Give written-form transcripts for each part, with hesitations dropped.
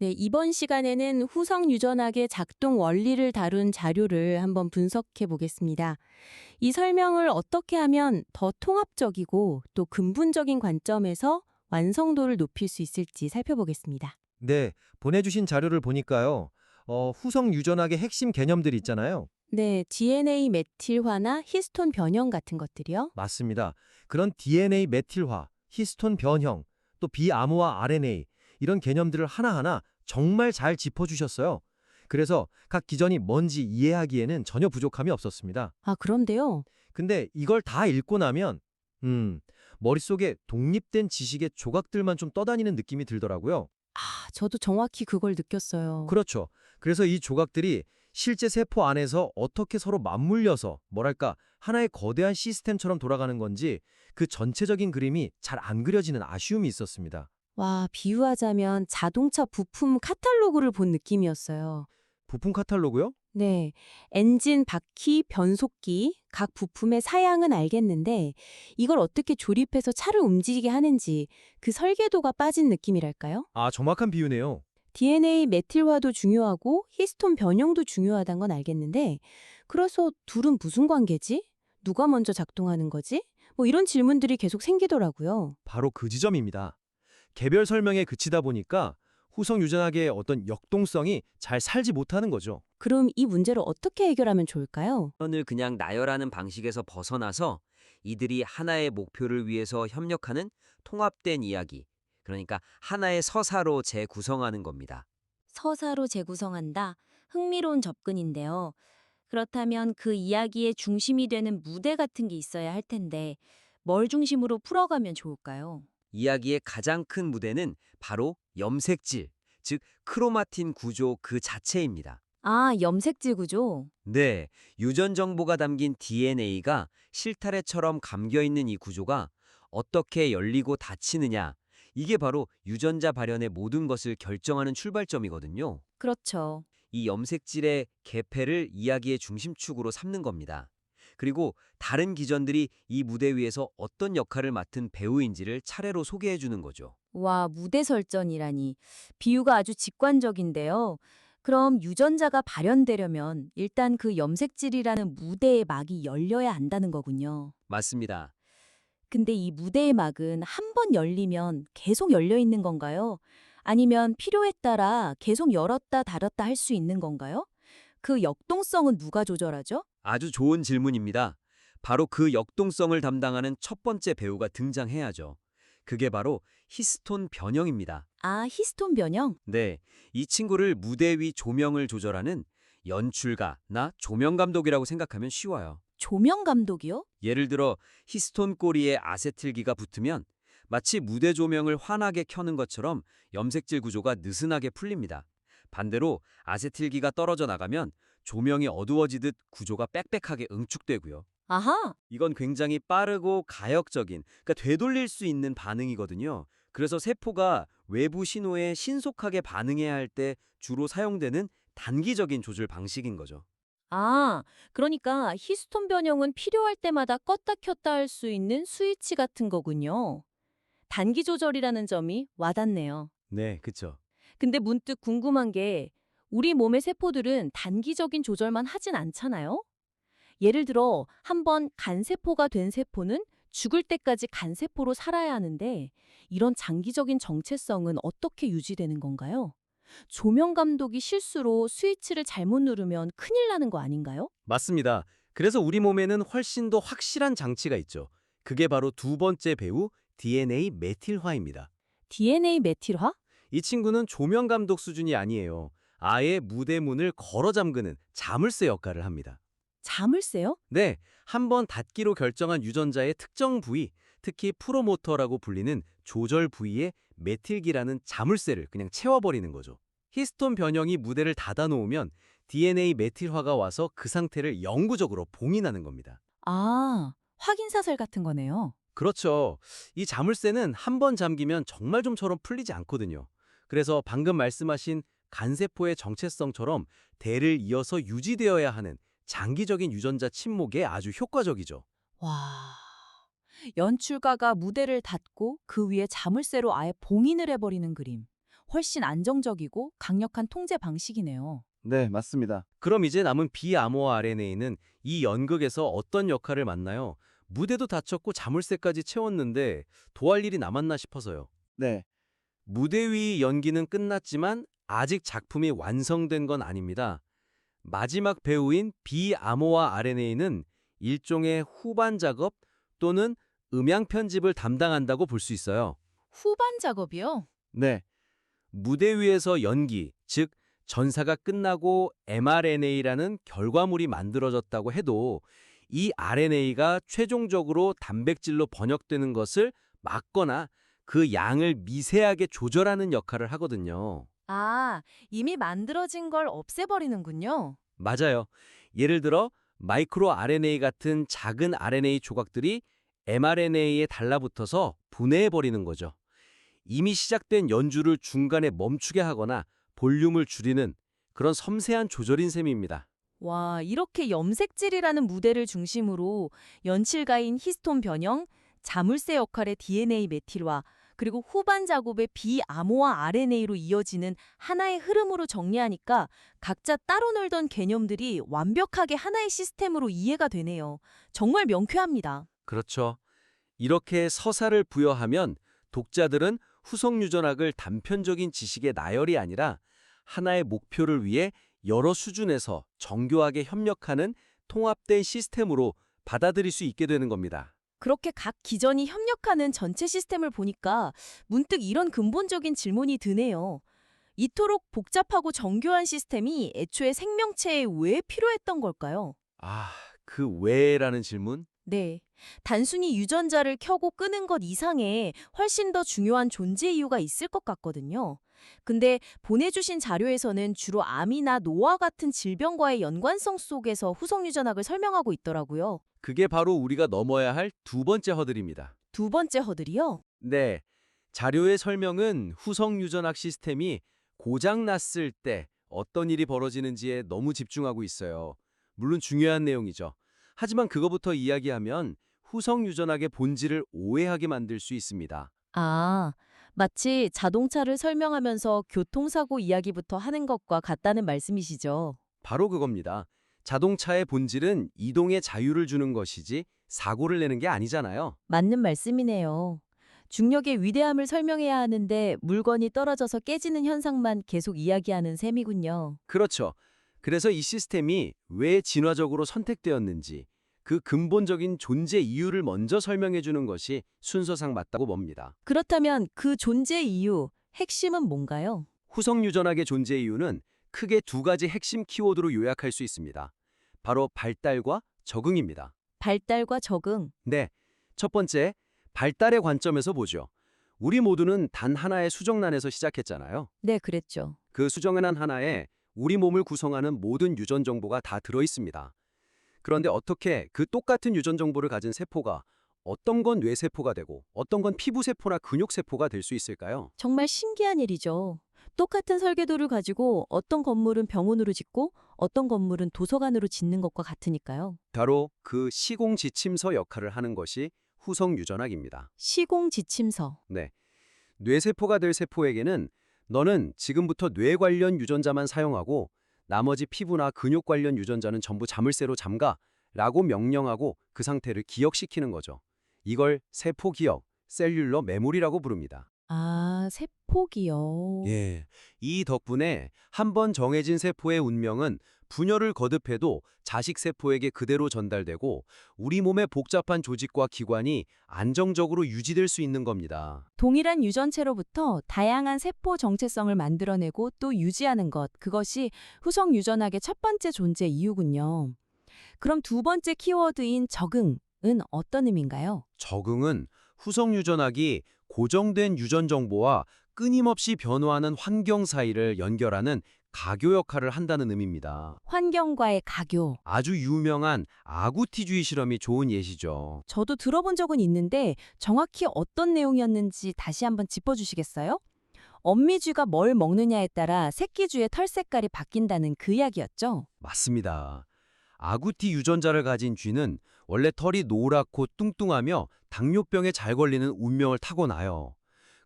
네, 이번 시간에는 후성 유전학의 작동 원리를 다룬 자료를 한번 분석해 보겠습니다. 이 설명을 어떻게 하면 더 통합적이고 또 근본적인 관점에서 완성도를 높일 수 있을지 살펴보겠습니다. 네, 보내주신 자료를 보니까요. 후성 유전학의 핵심 개념들 있잖아요. 네, DNA 메틸화나 히스톤 변형 같은 것들이요. 맞습니다. 그런 DNA 메틸화, 히스톤 변형, 또 비암호화 RNA 이런 개념들을 하나하나 정말 잘 짚어주셨어요. 그래서 각 기전이 뭔지 이해하기에는 전혀 부족함이 없었습니다. 아, 그런데요. 근데 이걸 다 읽고 나면 머릿속에 독립된 지식의 조각들만 좀 떠다니는 느낌이 들더라고요. 저도 정확히 그걸 느꼈어요. 그렇죠. 그래서 이 조각들이 실제 세포 안에서 어떻게 서로 맞물려서 뭐랄까 하나의 거대한 시스템처럼 돌아가는 건지 그 전체적인 그림이 잘 안 그려지는 아쉬움이 있었습니다. 와, 비유하자면 자동차 부품 카탈로그를 본 느낌이었어요. 부품 카탈로그요? 네, 엔진, 바퀴, 변속기, 각 부품의 사양은 알겠는데 이걸 어떻게 조립해서 차를 움직이게 하는지 그 설계도가 빠진 느낌이랄까요? 아, 정확한 비유네요. DNA 메틸화도 중요하고 히스톤 변형도 중요하다는 건 알겠는데 그래서 둘은 무슨 관계지? 누가 먼저 작동하는 거지? 뭐 이런 질문들이 계속 생기더라고요. 바로 그 지점입니다. 개별 설명에 그치다 보니까 후성 유전학의 어떤 역동성이 잘 살지 못하는 거죠. 그럼 이 문제를 어떻게 해결하면 좋을까요? 선을 그냥 나열하는 방식에서 벗어나서 이들이 하나의 목표를 위해서 협력하는 통합된 이야기, 그러니까 하나의 서사로 재구성하는 겁니다. 서사로 재구성한다. 흥미로운 접근인데요. 그렇다면 그 이야기의 중심이 되는 무대 같은 게 있어야 할 텐데 뭘 중심으로 풀어가면 좋을까요? 이야기의 가장 큰 무대는 바로 염색질, 즉 크로마틴 구조 그 자체입니다. 아, 염색질 구조. 네, 유전 정보가 담긴 DNA가 실타래처럼 감겨있는 이 구조가 어떻게 열리고 닫히느냐, 이게 바로 유전자 발현의 모든 것을 결정하는 출발점이거든요. 그렇죠. 이 염색질의 개폐를 이야기의 중심축으로 삼는 겁니다. 그리고 다른 기전들이 이 무대 위에서 어떤 역할을 맡은 배우인지를 차례로 소개해 주는 거죠. 와, 무대 설정이라니. 비유가 아주 직관적인데요. 그럼 유전자가 발현되려면 일단 그 염색질이라는 무대의 막이 열려야 한다는 거군요. 맞습니다. 근데 이 무대의 막은 한 번 열리면 계속 열려 있는 건가요? 아니면 필요에 따라 계속 열었다 닫았다 할 수 있는 건가요? 그 역동성은 누가 조절하죠? 아주 좋은 질문입니다. 바로 그 역동성을 담당하는 첫 번째 배우가 등장해야죠. 그게 바로 히스톤 변형입니다. 아, 히스톤 변형? 네, 이 친구를 무대 위 조명을 조절하는 연출가나 조명 감독이라고 생각하면 쉬워요. 조명 감독이요? 예를 들어 히스톤 꼬리에 아세틸기가 붙으면 마치 무대 조명을 환하게 켜는 것처럼 염색질 구조가 느슨하게 풀립니다. 반대로 아세틸기가 떨어져 나가면 조명이 어두워지듯 구조가 빽빽하게 응축되고요. 아하! 이건 굉장히 빠르고 가역적인, 그러니까 되돌릴 수 있는 반응이거든요. 그래서 세포가 외부 신호에 신속하게 반응해야 할 때 주로 사용되는 단기적인 조절 방식인 거죠. 아, 그러니까 히스톤 변형은 필요할 때마다 껐다 켰다 할 수 있는 스위치 같은 거군요. 단기 조절이라는 점이 와닿네요. 네, 그쵸. 근데 문득 궁금한 게 우리 몸의 세포들은 단기적인 조절만 하진 않잖아요? 예를 들어 한 번 간세포가 된 세포는 죽을 때까지 간세포로 살아야 하는데 이런 장기적인 정체성은 어떻게 유지되는 건가요? 조명 감독이 실수로 스위치를 잘못 누르면 큰일 나는 거 아닌가요? 맞습니다. 그래서 우리 몸에는 훨씬 더 확실한 장치가 있죠. 그게 바로 두 번째 배우 DNA 메틸화입니다. DNA 메틸화? 이 친구는 조명 감독 수준이 아니에요. 아예 무대 문을 걸어 잠그는 자물쇠 역할을 합니다. 자물쇠요? 네, 한번 닫기로 결정한 유전자의 특정 부위, 특히 프로모터라고 불리는 조절 부위에 메틸기라는 자물쇠를 그냥 채워버리는 거죠. 히스톤 변형이 무대를 닫아놓으면 DNA 메틸화가 와서 그 상태를 영구적으로 봉인하는 겁니다. 아, 확인사슬 같은 거네요. 그렇죠. 이 자물쇠는 한 번 잠기면 정말 좀처럼 풀리지 않거든요. 그래서 방금 말씀하신 간세포의 정체성처럼 대를 이어서 유지되어야 하는 장기적인 유전자 침묵에 아주 효과적이죠. 와, 연출가가 무대를 닫고 그 위에 자물쇠로 아예 봉인을 해버리는 그림. 훨씬 안정적이고 강력한 통제 방식이네요. 네, 맞습니다. 그럼 이제 남은 비암호화 RNA는 이 연극에서 어떤 역할을 맡나요? 무대도 다쳤고 자물쇠까지 채웠는데 도할 일이 남았나 싶어서요. 네. 무대 위 연기는 끝났지만 아직 작품이 완성된 건 아닙니다. 마지막 배우인 비암호화 RNA는 일종의 후반 작업 또는 음향 편집을 담당한다고 볼 수 있어요. 후반 작업이요? 네. 무대 위에서 연기, 즉 전사가 끝나고 mRNA라는 결과물이 만들어졌다고 해도 이 RNA가 최종적으로 단백질로 번역되는 것을 막거나 그 양을 미세하게 조절하는 역할을 하거든요. 아, 이미 만들어진 걸 없애버리는군요. 맞아요. 예를 들어 마이크로 RNA 같은 작은 RNA 조각들이 mRNA에 달라붙어서 분해해버리는 거죠. 이미 시작된 연주를 중간에 멈추게 하거나 볼륨을 줄이는 그런 섬세한 조절인 셈입니다. 와, 이렇게 염색질이라는 무대를 중심으로 연출가인 히스톤 변형, 자물쇠 역할의 DNA 메틸화, 그리고 후반 작업의 비암호화 RNA로 이어지는 하나의 흐름으로 정리하니까 각자 따로 놀던 개념들이 완벽하게 하나의 시스템으로 이해가 되네요. 정말 명쾌합니다. 그렇죠. 이렇게 서사를 부여하면 독자들은 후속 유전학을 단편적인 지식의 나열이 아니라 하나의 목표를 위해 여러 수준에서 정교하게 협력하는 통합된 시스템으로 받아들일 수 있게 되는 겁니다. 그렇게 각 기전이 협력하는 전체 시스템을 보니까 문득 이런 근본적인 질문이 드네요. 이토록 복잡하고 정교한 시스템이 애초에 생명체에 왜 필요했던 걸까요? 아, 그 왜라는 질문? 네. 단순히 유전자를 켜고 끄는 것 이상의 훨씬 더 중요한 존재 이유가 있을 것 같거든요. 근데 보내주신 자료에서는 주로 암이나 노화 같은 질병과의 연관성 속에서 후속 유전학을 설명하고 있더라고요. 그게 바로 우리가 넘어야 할 두 번째 허들입니다. 두 번째 허들이요? 네. 자료의 설명은 후속 유전학 시스템이 고장 났을 때 어떤 일이 벌어지는지에 너무 집중하고 있어요. 물론 중요한 내용이죠. 하지만 그거부터 이야기하면 후속 유전학의 본질을 오해하게 만들 수 있습니다. 아, 마치 자동차를 설명하면서 교통사고 이야기부터 하는 것과 같다는 말씀이시죠? 바로 그겁니다. 자동차의 본질은 이동의 자유를 주는 것이지 사고를 내는 게 아니잖아요. 맞는 말씀이네요. 중력의 위대함을 설명해야 하는데 물건이 떨어져서 깨지는 현상만 계속 이야기하는 셈이군요. 그렇죠. 그래서 이 시스템이 왜 진화적으로 선택되었는지 그 근본적인 존재 이유를 먼저 설명해 주는 것이 순서상 맞다고 봅니다. 그렇다면 그 존재 이유, 핵심은 뭔가요? 후속 유전학의 존재 이유는 크게 두 가지 핵심 키워드로 요약할 수 있습니다. 바로 발달과 적응입니다. 발달과 적응. 네, 첫 번째, 발달의 관점에서 보죠. 우리 모두는 단 하나의 수정란에서 시작했잖아요. 네, 그랬죠. 그 수정란 하나에 우리 몸을 구성하는 모든 유전 정보가 다 들어 있습니다. 그런데 어떻게 그 똑같은 유전 정보를 가진 세포가 어떤 건 뇌세포가 되고 어떤 건 피부세포나 근육세포가 될 수 있을까요? 정말 신기한 일이죠. 똑같은 설계도를 가지고 어떤 건물은 병원으로 짓고 어떤 건물은 도서관으로 짓는 것과 같으니까요. 바로 그 시공지침서 역할을 하는 것이 후속 유전학입니다. 시공지침서. 네. 뇌세포가 될 세포에게는 너는 지금부터 뇌 관련 유전자만 사용하고 나머지 피부나 근육 관련 유전자는 전부 자물쇠로 잠가 라고 명령하고 그 상태를 기억시키는 거죠. 이걸 세포 기억, 셀룰러 메모리라고 부릅니다. 아, 세포기요. 예, 이 덕분에 한 번 정해진 세포의 운명은 분열을 거듭해도 자식 세포에게 그대로 전달되고 우리 몸의 복잡한 조직과 기관이 안정적으로 유지될 수 있는 겁니다. 동일한 유전체로부터 다양한 세포 정체성을 만들어내고 또 유지하는 것, 그것이 후속 유전학의 첫 번째 존재 이유군요. 그럼 두 번째 키워드인 적응은 어떤 의미인가요? 적응은 후속 유전학이 고정된 유전 정보와 끊임없이 변화하는 환경 사이를 연결하는 가교 역할을 한다는 의미입니다. 환경과의 가교. 아주 유명한 아구티주의 실험이 좋은 예시죠. 저도 들어본 적은 있는데 정확히 어떤 내용이었는지 다시 한번 짚어주시겠어요? 엄미쥐가 뭘 먹느냐에 따라 새끼쥐의 털 색깔이 바뀐다는 그 이야기였죠? 맞습니다. 아구티 유전자를 가진 쥐는 원래 털이 노랗고 뚱뚱하며 당뇨병에 잘 걸리는 운명을 타고나요.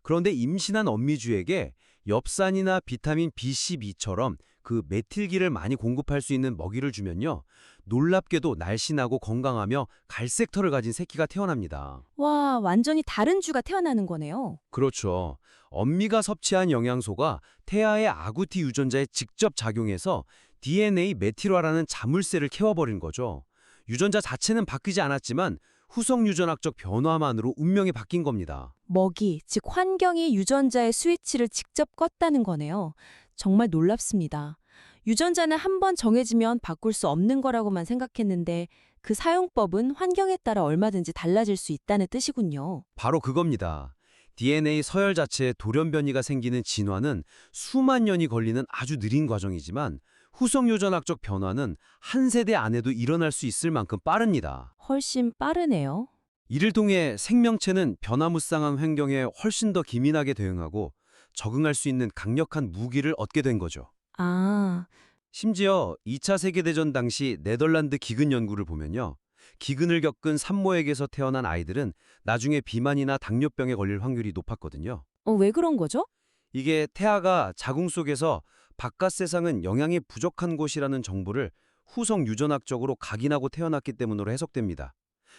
그런데 임신한 엄미쥐에게 엽산이나 비타민 B12처럼 그 메틸기를 많이 공급할 수 있는 먹이를 주면요. 놀랍게도 날씬하고 건강하며 갈색 털을 가진 새끼가 태어납니다. 와, 완전히 다른 쥐가 태어나는 거네요. 그렇죠. 엄미가 섭취한 영양소가 태아의 아구티 유전자에 직접 작용해서 DNA 메틸화라는 자물쇠를 캐워버린 거죠. 유전자 자체는 바뀌지 않았지만 후성 유전학적 변화만으로 운명이 바뀐 겁니다. 먹이, 즉 환경이 유전자의 스위치를 직접 껐다는 거네요. 정말 놀랍습니다. 유전자는 한번 정해지면 바꿀 수 없는 거라고만 생각했는데 그 사용법은 환경에 따라 얼마든지 달라질 수 있다는 뜻이군요. 바로 그겁니다. DNA 서열 자체에 돌연변이가 생기는 진화는 수만 년이 걸리는 아주 느린 과정이지만 후성 유전학적 변화는 한 세대 안에도 일어날 수 있을 만큼 빠릅니다. 훨씬 빠르네요. 이를 통해 생명체는 변화무쌍한 환경에 훨씬 더 기민하게 대응하고 적응할 수 있는 강력한 무기를 얻게 된 거죠. 아, 심지어 2차 세계대전 당시 네덜란드 기근 연구를 보면요. 기근을 겪은 산모에게서 태어난 아이들은 나중에 비만이나 당뇨병에 걸릴 확률이 높았거든요. 왜 그런 거죠? 이게 태아가 자궁 속에서 바깥 세상은 영양이 부족한 곳이라는 정보를 후성 유전학적으로 각인하고 태어났기 때문으로 해석됩니다.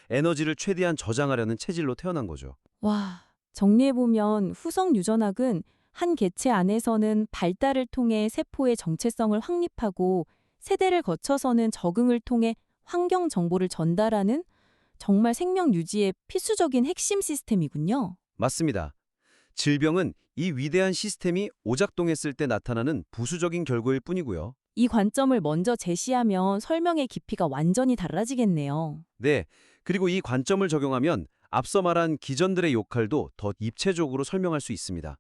에너지를 최대한 저장하려는 체질로 태어난 거죠. 와, 정리해보면 후성 유전학은 한 개체 안에서는 발달을 통해 세포의 정체성을 확립하고 세대를 거쳐서는 적응을 통해 환경 정보를 전달하는 정말 생명 유지의 필수적인 핵심 시스템이군요. 맞습니다. 질병은 이 위대한 시스템이 오작동했을 때 나타나는 부수적인 결과일 뿐이고요. 이 관점을 먼저 제시하면 설명의 깊이가 완전히 달라지겠네요. 네, 그리고 이 관점을 적용하면 앞서 말한 기전들의 역할도 더 입체적으로 설명할 수 있습니다.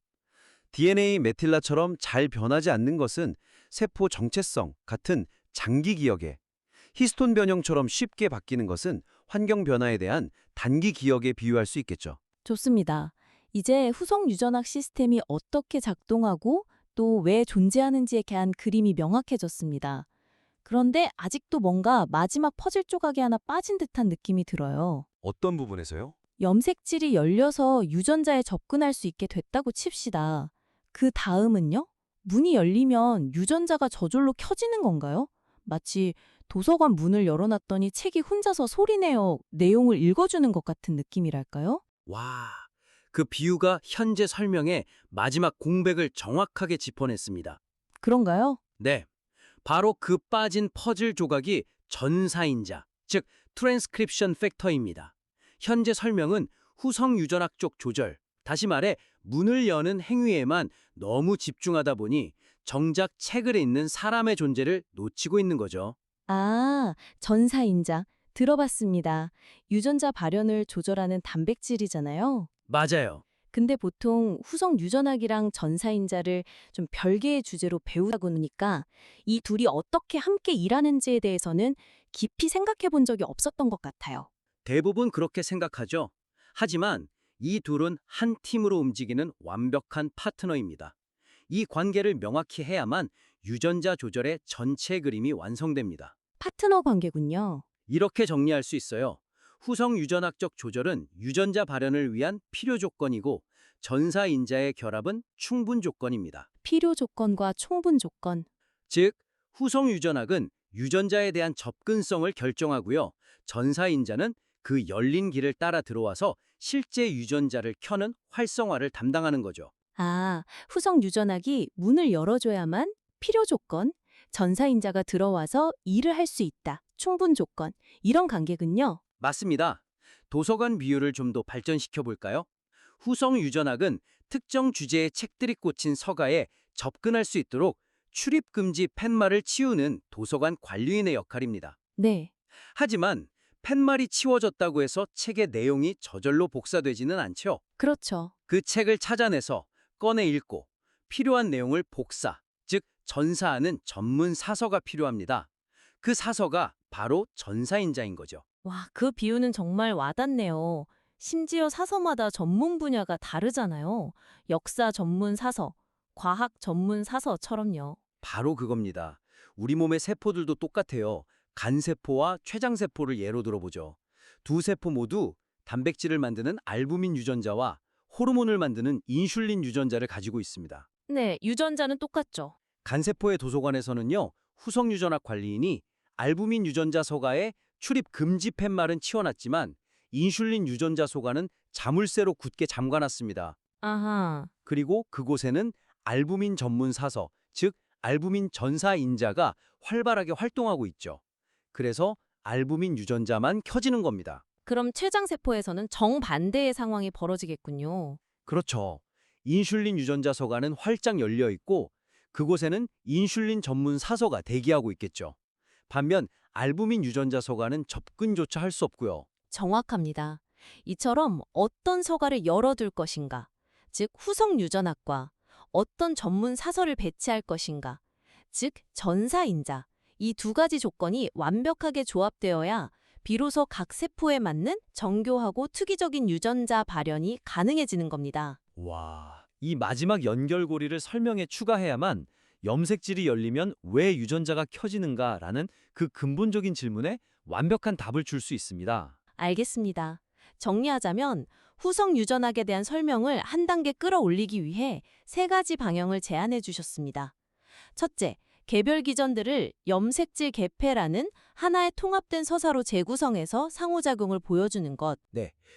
DNA 메틸라처럼 잘 변하지 않는 것은 세포 정체성 같은 장기 기억에, 히스톤 변형처럼 쉽게 바뀌는 것은 환경 변화에 대한 단기 기억에 비유할 수 있겠죠. 좋습니다. 이제 후성 유전학 시스템이 어떻게 작동하고 또 왜 존재하는지에 대한 그림이 명확해졌습니다. 그런데 아직도 뭔가 마지막 퍼즐 조각이 하나 빠진 듯한 느낌이 들어요. 어떤 부분에서요? 염색질이 열려서 유전자에 접근할 수 있게 됐다고 칩시다. 그 다음은요? 문이 열리면 유전자가 저절로 켜지는 건가요? 마치 도서관 문을 열어놨더니 책이 혼자서 소리내어 내용을 읽어주는 것 같은 느낌이랄까요? 와, 그 비유가 현재 설명의 마지막 공백을 정확하게 짚어냈습니다. 그런가요? 네, 바로 그 빠진 퍼즐 조각이 전사인자, 즉 트랜스크립션 팩터입니다. 현재 설명은 후성 유전학적 조절, 다시 말해 문을 여는 행위에만 너무 집중하다 보니 정작 책을 읽는 사람의 존재를 놓치고 있는 거죠. 아, 전사인자. 들어봤습니다. 유전자 발현을 조절하는 단백질이잖아요. 맞아요. 근데 보통 후성 유전학이랑 전사인자를 좀 별개의 주제로 배우다 보니까 이 둘이 어떻게 함께 일하는지에 대해서는 깊이 생각해 본 적이 없었던 것 같아요. 대부분 그렇게 생각하죠. 하지만 이 둘은 한 팀으로 움직이는 완벽한 파트너입니다. 이 관계를 명확히 해야만 유전자 조절의 전체 그림이 완성됩니다. 파트너 관계군요. 이렇게 정리할 수 있어요. 후성 유전학적 조절은 유전자 발현을 위한 필요 조건이고 전사인자의 결합은 충분 조건입니다. 필요 조건과 충분 조건. 즉, 후성 유전학은 유전자에 대한 접근성을 결정하고요. 전사인자는 그 열린 길을 따라 들어와서 실제 유전자를 켜는 활성화를 담당하는 거죠. 아, 후성 유전학이 문을 열어줘야만 필요 조건, 전사인자가 들어와서 일을 할 수 있다. 충분 조건. 이런 관계군요. 맞습니다. 도서관 비유를 좀 더 발전시켜 볼까요? 후성 유전학은 특정 주제의 책들이 꽂힌 서가에 접근할 수 있도록 출입 금지 팻말을 치우는 도서관 관리인의 역할입니다. 네. 하지만 팻말이 치워졌다고 해서 책의 내용이 저절로 복사되지는 않죠. 그렇죠. 그 책을 찾아내서 꺼내 읽고 필요한 내용을 복사, 즉 전사하는 전문 사서가 필요합니다. 그 사서가 바로 전사인자인 거죠. 와, 그 비유는 정말 와닿네요. 심지어 사서마다 전문 분야가 다르잖아요. 역사 전문 사서, 과학 전문 사서처럼요. 바로 그겁니다. 우리 몸의 세포들도 똑같아요. 간세포와 췌장세포를 예로 들어보죠. 두 세포 모두 단백질을 만드는 알부민 유전자와 호르몬을 만드는 인슐린 유전자를 가지고 있습니다. 네, 유전자는 똑같죠. 간세포의 도서관에서는요, 후성 유전학 관리인이 알부민 유전자 소가에 출입 금지 팻말은 치워놨지만 인슐린 유전자 소가는 자물쇠로 굳게 잠가놨습니다. 아하. 그리고 그곳에는 알부민 전문 사서, 즉 알부민 전사인자가 활발하게 활동하고 있죠. 그래서 알부민 유전자만 켜지는 겁니다. 그럼 췌장세포에서는 정반대의 상황이 벌어지겠군요. 그렇죠. 인슐린 유전자 소가는 활짝 열려 있고 그곳에는 인슐린 전문 사서가 대기하고 있겠죠. 반면 알부민 유전자 소가는 접근조차 할 수 없고요. 정확합니다. 이처럼 어떤 서가를 열어둘 것인가, 즉 후성 유전학과 어떤 전문 사서를 배치할 것인가, 즉 전사인자, 이 두 가지 조건이 완벽하게 조합되어야 비로소 각 세포에 맞는 정교하고 투기적인 유전자 발현이 가능해지는 겁니다. 와, 이 마지막 연결고리를 설명에 추가해야만 염색질이 열리면 왜 유전자가 켜지는가라는 그 근본적인 질문에 완벽한 답을 줄 수 있습니다. 알겠습니다. 정리하자면 후성 유전학에 대한 설명을 한 단계 끌어올리기 위해 세 가지 방향을 제안해 주셨습니다. 첫째, 개별 기전들을 염색질 개폐라는 하나의 통합된 서사로 재구성해서 상호작용을 보여주는 것.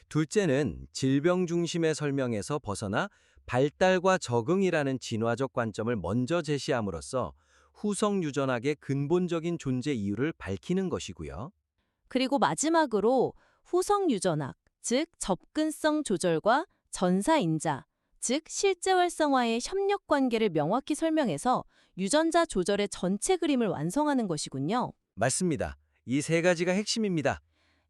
둘째는 질병 중심의 설명에서 벗어나 발달과 적응이라는 진화적 관점을 먼저 제시함으로써 후성 유전학의 근본적인 존재 이유를 밝히는 것이고요. 그리고 마지막으로 후성 유전학, 즉 접근성 조절과 전사인자, 즉 실제 활성화의 협력 관계를 명확히 설명해서 유전자 조절의 전체 그림을 완성하는 것이군요. 맞습니다. 이 세 가지가 핵심입니다.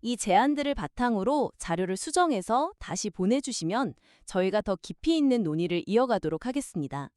이 제안들을 바탕으로 자료를 수정해서 다시 보내주시면 저희가 더 깊이 있는 논의를 이어가도록 하겠습니다.